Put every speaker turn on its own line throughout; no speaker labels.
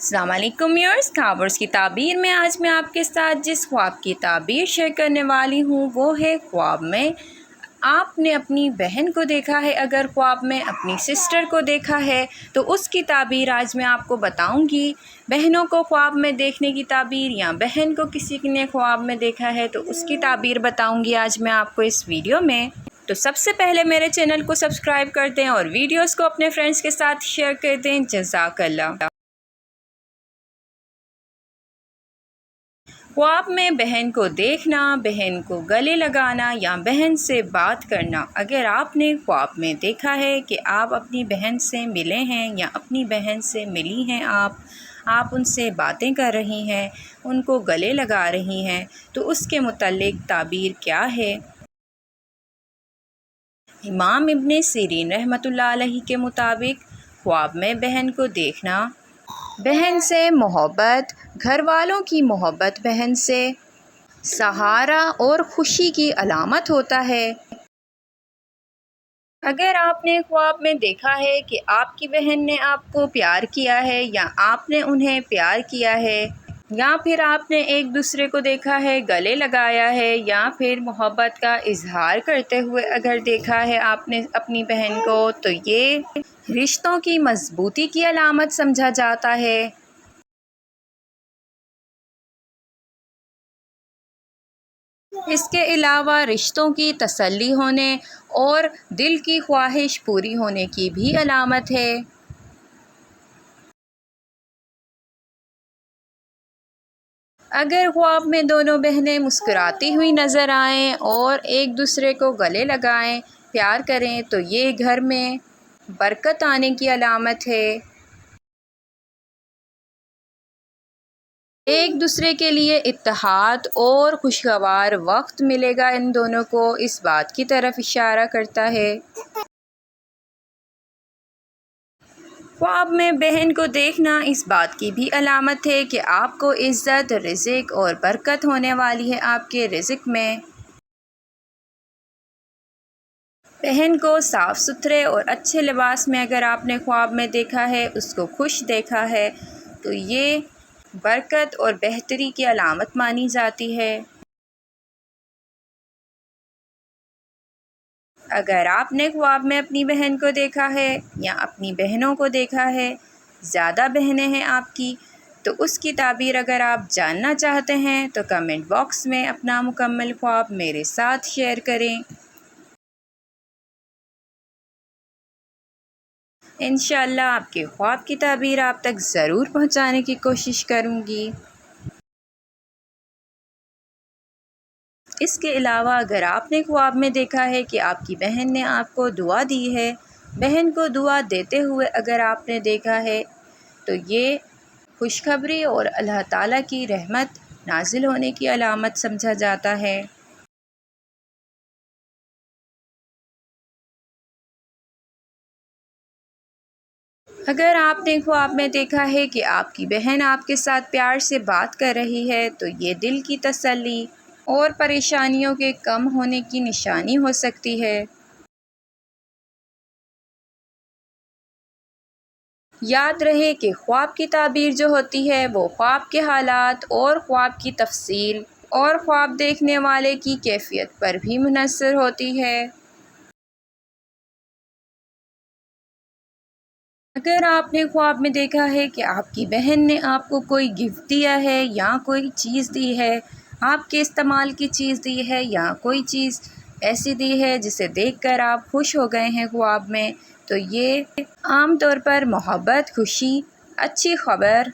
अस्सलाम वालेकुम व्यूअर्स, ख्वाबर्स की ताबीर में आज मैं आपके साथ जिस ख्वाब की ताबीर शेयर करने वाली हूँ वो है ख्वाब में आपने अपनी बहन को देखा है। अगर ख्वाब में अपनी सिस्टर को देखा है तो उसकी ताबीर आज मैं आपको बताऊंगी। बहनों को ख्वाब में देखने की ताबीर या बहन को किसी ने ख्वाब में देखा है तो उसकी ताबीर बताऊंगी आज मैं आपको इस वीडियो में। तो सबसे पहले मेरे चैनल को सब्सक्राइब कर दें और वीडियोस को अपने फ्रेंड्स के साथ शेयर कर दें। जज़ाकल्लाह। ख्वाब में बहन को देखना, बहन को गले लगाना या बहन से बात करना। अगर आपने ख्वाब में देखा है कि आप अपनी बहन से मिले हैं या अपनी बहन से मिली हैं, आप उनसे बातें कर रही हैं, उनको गले लगा रही हैं, तो उसके मुतल्लिक ताबीर क्या है। इमाम इब्ने सीरीन रहमतुल्लाह अलैहि के मुताबिक ख्वाब में बहन को देखना बहन से मोहब्बत, घर वालों की मोहब्बत बहन से सहारा और खुशी की अलामत होता है। अगर आपने ख्वाब में देखा है कि आपकी बहन ने आपको प्यार किया है या आपने उन्हें प्यार किया है या फिर आपने एक दूसरे को देखा है, गले लगाया है या फिर मोहब्बत का इजहार करते हुए अगर देखा है आपने अपनी बहन को, तो ये रिश्तों की मजबूती की अलामत समझा जाता है। इसके अलावा रिश्तों की तसल्ली होने और दिल की ख्वाहिश पूरी होने की भी अलामत है। अगर ख्वाब में दोनों बहनें मुस्कुराती हुई नज़र आएं और एक दूसरे को गले लगाएं, प्यार करें, तो ये घर में बरकत आने की अलामत है। एक दूसरे के लिए इत्तेहाद और खुशगवार वक्त मिलेगा इन दोनों को, इस बात की तरफ इशारा करता है। ख्वाब में बहन को देखना इस बात की भी अलामत है कि आपको इज़्ज़त, रिज़्क और बरकत होने वाली है आपके रिज़्क में। बहन को साफ़ सुथरे और अच्छे लिबास में अगर आपने ख्वाब में देखा है, उसको खुश देखा है, तो ये बरकत और बेहतरी की अलामत मानी जाती है। अगर आपने ख्वाब में अपनी बहन को देखा है या अपनी बहनों को देखा है, ज़्यादा बहनें हैं आपकी, तो उसकी ताबीर अगर आप जानना चाहते हैं तो कमेंट बॉक्स में अपना मुकम्मल ख्वाब मेरे साथ शेयर करें। इंशाअल्लाह आपके ख्वाब की ताबीर आप तक ज़रूर पहुंचाने की कोशिश करूंगी। इसके अलावा अगर आपने ख्वाब में देखा है कि आपकी बहन ने आपको दुआ दी है, बहन को दुआ देते हुए अगर आपने देखा है, तो ये खुशखबरी और अल्लाह ताला की रहमत नाजिल होने की अलामत समझा जाता है। अगर आपने ख्वाब में देखा है कि आपकी बहन आपके साथ प्यार से बात कर रही है, तो ये दिल की तसल्ली और परेशानियों के कम होने की निशानी हो सकती है। याद रहे कि ख्वाब की ताबीर जो होती है वो ख्वाब के हालात और ख्वाब की तफसील और ख्वाब देखने वाले की कैफियत पर भी मुनहसर होती है। अगर आपने ख्वाब में देखा है कि आपकी बहन ने आपको कोई गिफ्ट दिया है या कोई चीज़ दी है, आपके इस्तेमाल की चीज़ दी है या कोई चीज़ ऐसी दी है जिसे देखकर आप खुश हो गए हैं ख्वाब में, तो ये आम तौर पर मोहब्बत, खुशी, अच्छी खबर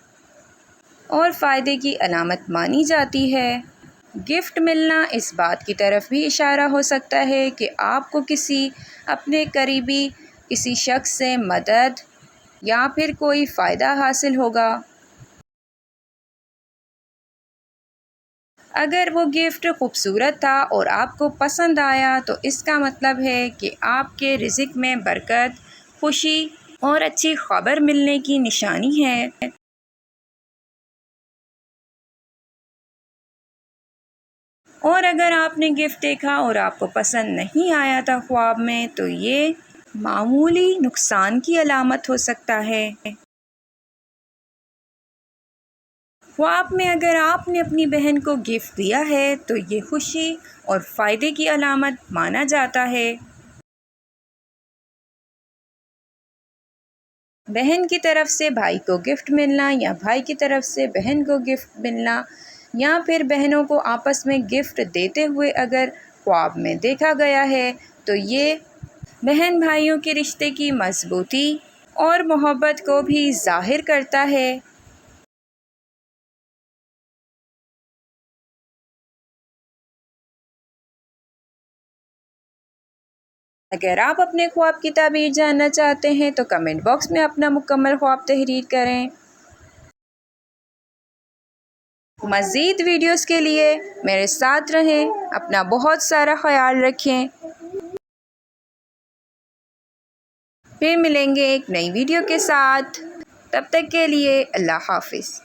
और फ़ायदे की अलामत मानी जाती है। गिफ्ट मिलना इस बात की तरफ भी इशारा हो सकता है कि आपको किसी अपने करीबी किसी शख्स से मदद या फिर कोई फ़ायदा हासिल होगा। अगर वो गिफ्ट खूबसूरत था और आपको पसंद आया, तो इसका मतलब है कि आपके रिज़्क में बरकत, खुशी और अच्छी खबर मिलने की निशानी है। और अगर आपने गिफ्ट देखा और आपको पसंद नहीं आया था ख्वाब में, तो ये मामूली नुकसान की अलामत हो सकता है। خواب میں اگر آپ نے اپنی بہن کو گفٹ دیا ہے تو یہ خوشی اور فائدے کی علامت مانا جاتا ہے۔ بہن کی طرف سے بھائی کو گفٹ ملنا یا بھائی کی طرف سے بہن کو گفٹ ملنا یا پھر بہنوں کو آپس میں گفٹ دیتے ہوئے اگر خواب میں دیکھا گیا ہے تو یہ بہن بھائیوں کے رشتے کی مضبوطی اور محبت کو بھی ظاہر کرتا ہے۔ اگر آپ اپنے خواب کی تعبیر جاننا چاہتے ہیں تو کمنٹ باکس میں اپنا مکمل خواب تحریر کریں۔ مزید ویڈیوز کے لیے میرے ساتھ رہیں، اپنا بہت سارا خیال رکھیں۔ پھر ملیں گے ایک نئی ویڈیو کے ساتھ، تب تک کے لیے اللہ حافظ۔